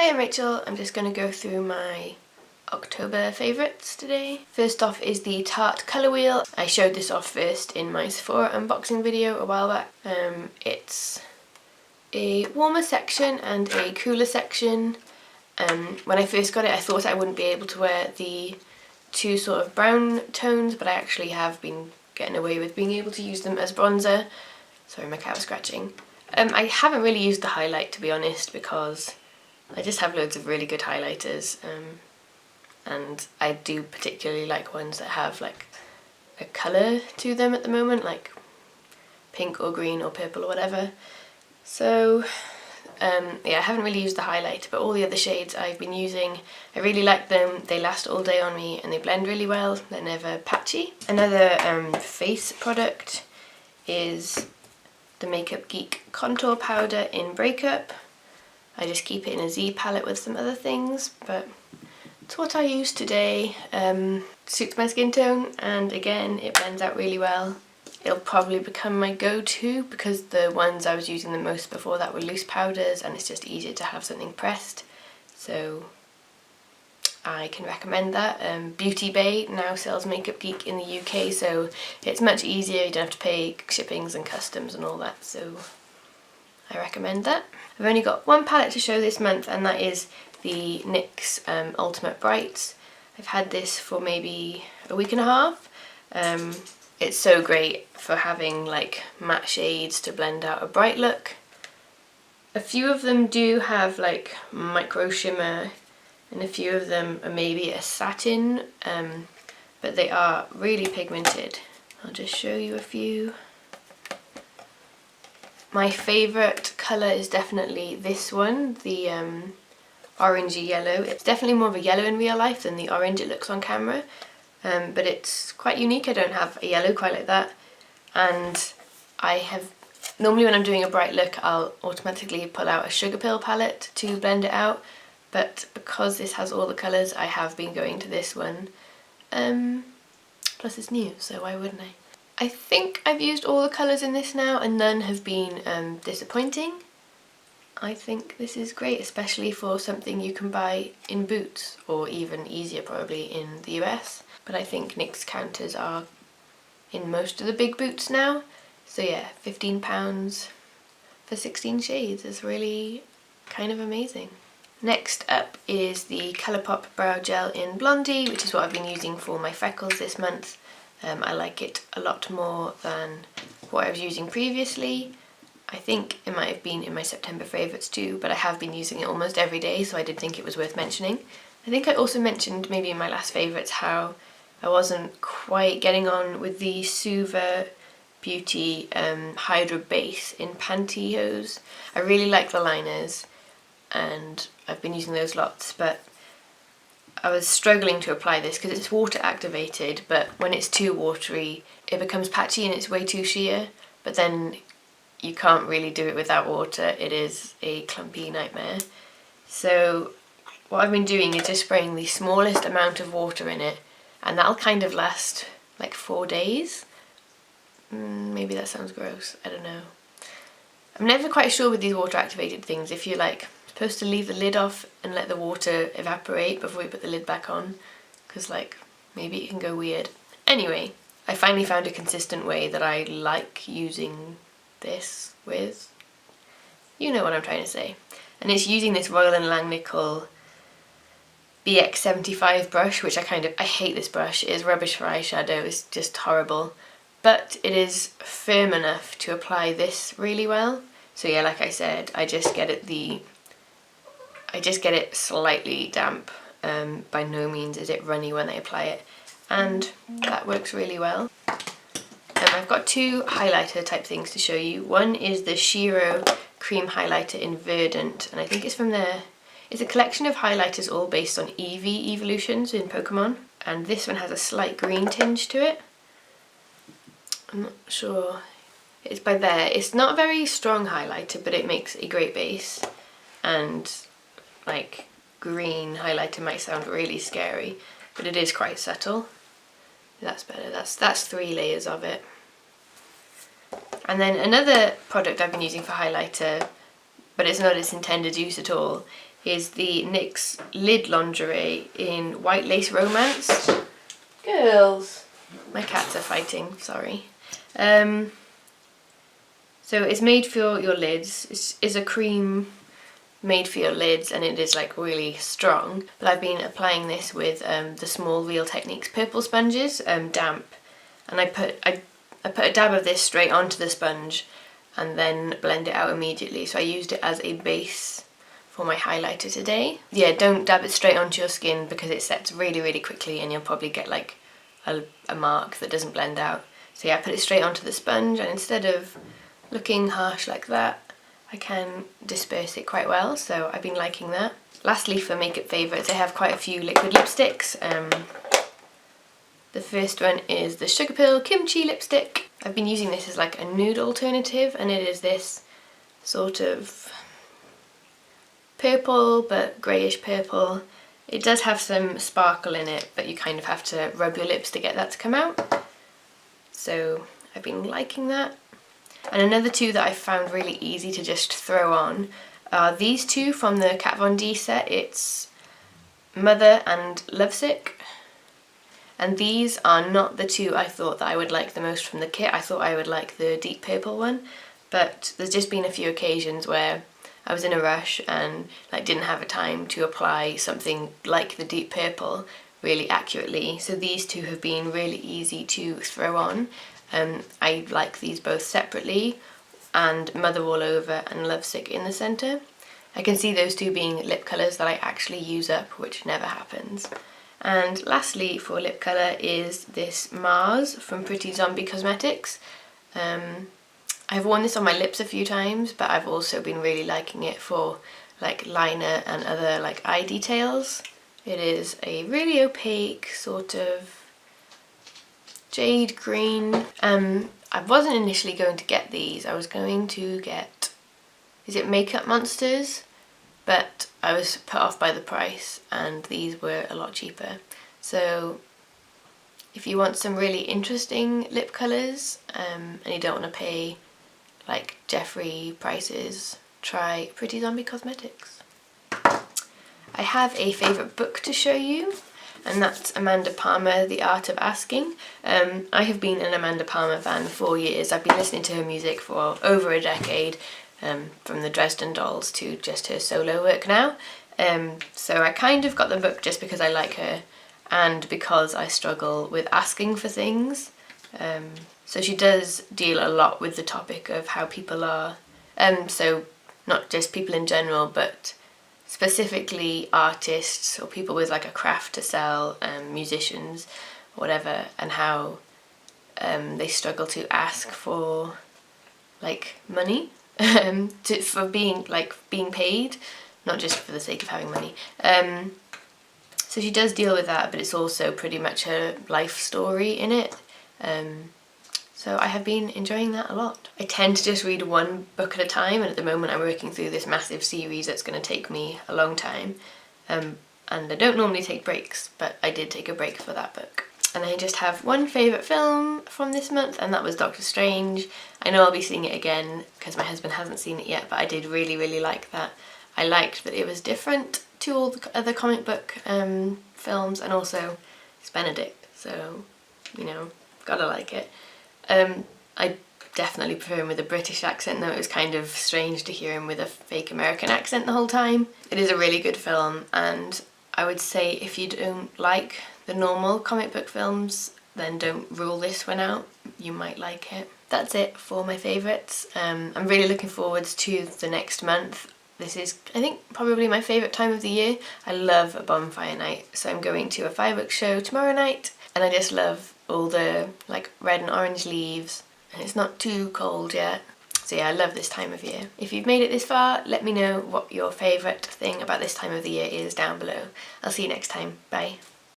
Hi, I'm Rachel. I'm just going to go through my October favourites today. First off is the Tarte colour wheel. I showed this off first in my Sephora unboxing video a while back. It's a warmer section and a cooler section. When I first got it I thought I wouldn't be able to wear the two sort of brown tones, but I actually have been getting away with being able to use them as bronzer. Sorry, my cat was scratching. I haven't really used the highlight, to be honest, because I just have loads of really good highlighters, and I do particularly like ones that have like a colour to them at the moment, like pink or green or purple or whatever. So yeah, I haven't really used the highlight, but all the other shades I've been using, I really like them. They last all day on me and they blend really well. They're never patchy. Another face product is the Makeup Geek Contour Powder in Breakup. I just keep it in a Z palette with some other things, but it's what I use today. Suits my skin tone, and again, it blends out really well. It'll probably become my go-to because the ones I was using the most before that were loose powders, and it's just easier to have something pressed. So I can recommend that. Beauty Bay now sells Makeup Geek in the UK, so it's much easier. You don't have to pay shippings and customs and all that, so I recommend that. I've only got one palette to show this month, and that is the NYX Ultimate Brights. I've had this for maybe a week and a half. It's so great for having like matte shades to blend out a bright look. A few of them do have like micro shimmer, and a few of them are maybe a satin, but they are really pigmented. I'll just show you a few. My favourite colour is definitely this one, the orangey yellow. It's definitely more of a yellow in real life than the orange it looks on camera, but it's quite unique. I don't have a yellow quite like that, and normally when I'm doing a bright look I'll automatically pull out a Sugar Pill palette to blend it out, but because this has all the colours I have been going to this one, plus it's new, so why wouldn't I? I think I've used all the colours in this now and none have been disappointing. I think this is great, especially for something you can buy in Boots, or even easier probably in the US. But I think NYX counters are in most of the big Boots now. So yeah, £15 for 16 shades is really kind of amazing. Next up is the Colourpop Brow Gel in Blondie, which is what I've been using for my freckles this month. I like it a lot more than what I was using previously. I think it might have been in my September favourites too, but I have been using it almost every day, so I did think it was worth mentioning. I think I also mentioned maybe in my last favourites how I wasn't quite getting on with the Suva Beauty Hydra Base in Pantyhose. I really like the liners and I've been using those lots, but I was struggling to apply this because it's water activated, but when it's too watery it becomes patchy and it's way too sheer, but then you can't really do it without water. It is a clumpy nightmare. So what I've been doing is just spraying the smallest amount of water in it, and that'll kind of last like 4 days. Maybe that sounds gross, I don't know. I'm never quite sure with these water activated things if you're like supposed to leave the lid off and let the water evaporate before you put the lid back on, because like maybe it can go weird. Anyway, I finally found a consistent way that I like using this with. You know what I'm trying to say. And it's using this Royal & Langnickel BX75 brush, which I hate this brush. It is rubbish for eyeshadow, it's just horrible. But it is firm enough to apply this really well. So yeah, like I said, I just get it slightly damp. By no means is it runny when I apply it, and that works really well. I've got two highlighter type things to show you. One is the Shiro Cream Highlighter in Verdant, and I think it's from there. It's a collection of highlighters all based on Eevee evolutions in Pokemon, and this one has a slight green tinge to it. I'm not sure. It's by there. It's not a very strong highlighter, but it makes a great base, and like green highlighter might sound really scary, but it is quite subtle. That's better. That's 3 layers of it. And then another product I've been using for highlighter, but it's not its intended use at all, is the NYX Lid Lingerie in White Lace Romance. Girls! My cats are fighting, sorry. So it's made for your lids. It's a cream made for your lids, and it is like really strong. But I've been applying this with the Small Real Techniques purple sponges, damp. And I put a dab of this straight onto the sponge and then blend it out immediately. So I used it as a base for my highlighter today. Yeah, don't dab it straight onto your skin because it sets really, really quickly and you'll probably get like a mark that doesn't blend out. So yeah, I put it straight onto the sponge, and instead of looking harsh like that, I can disperse it quite well, so I've been liking that. Lastly, for makeup favourites, I have quite a few liquid lipsticks. The first one is the Sugar Pill Kimchi lipstick. I've been using this as like a nude alternative, and it is this sort of purple but greyish purple. It does have some sparkle in it, but you kind of have to rub your lips to get that to come out. So I've been liking that. And another two that I found really easy to just throw on are these two from the Kat Von D set. It's Mother and Lovesick. And these are not the two I thought that I would like the most from the kit. I thought I would like the deep purple one, but there's just been a few occasions where I was in a rush and like didn't have a time to apply something like the deep purple really accurately. So these two have been really easy to throw on. I like these both separately, and Mother All Over and Lovesick in the centre. I can see those two being lip colours that I actually use up, which never happens. And lastly for lip colour is this Mars from Pretty Zombie Cosmetics. I've worn this on my lips a few times, but I've also been really liking it for like liner and other like eye details. It is a really opaque sort of jade green. I wasn't initially going to get these. I was going to get, is it Makeup Monsters? But I was put off by the price, and these were a lot cheaper. So if you want some really interesting lip colours and you don't want to pay like Jeffree prices, try Pretty Zombie Cosmetics. I have a favourite book to show you, and that's Amanda Palmer, The Art of Asking. I have been an Amanda Palmer fan for years. I've been listening to her music for over a decade, from the Dresden Dolls to just her solo work now. So I kind of got the book just because I like her and because I struggle with asking for things. So she does deal a lot with the topic of how people are, so not just people in general, but specifically artists or people with like a craft to sell, musicians, whatever, and how they struggle to ask for like money for being paid, not just for the sake of having money. So she does deal with that, but it's also pretty much her life story in it. So I have been enjoying that a lot. I tend to just read one book at a time, and at the moment I'm working through this massive series that's going to take me a long time. And I don't normally take breaks, but I did take a break for that book. And I just have one favourite film from this month, and that was Doctor Strange. I know I'll be seeing it again because my husband hasn't seen it yet, but I did really, really like that. I liked that it was different to all the other comic book films, and also it's Benedict, so, you know, gotta like it. I definitely prefer him with a British accent, though it was kind of strange to hear him with a fake American accent the whole time. It is a really good film, and I would say if you don't like the normal comic book films, then don't rule this one out. You might like it. That's it for my favourites. I'm really looking forward to the next month. This is, I think, probably my favourite time of the year. I love a bonfire night, so I'm going to a fireworks show tomorrow night, and I just love all the like red and orange leaves, and it's not too cold yet. So yeah, I love this time of year. If you've made it this far, let me know what your favourite thing about this time of the year is down below. I'll see you next time. Bye.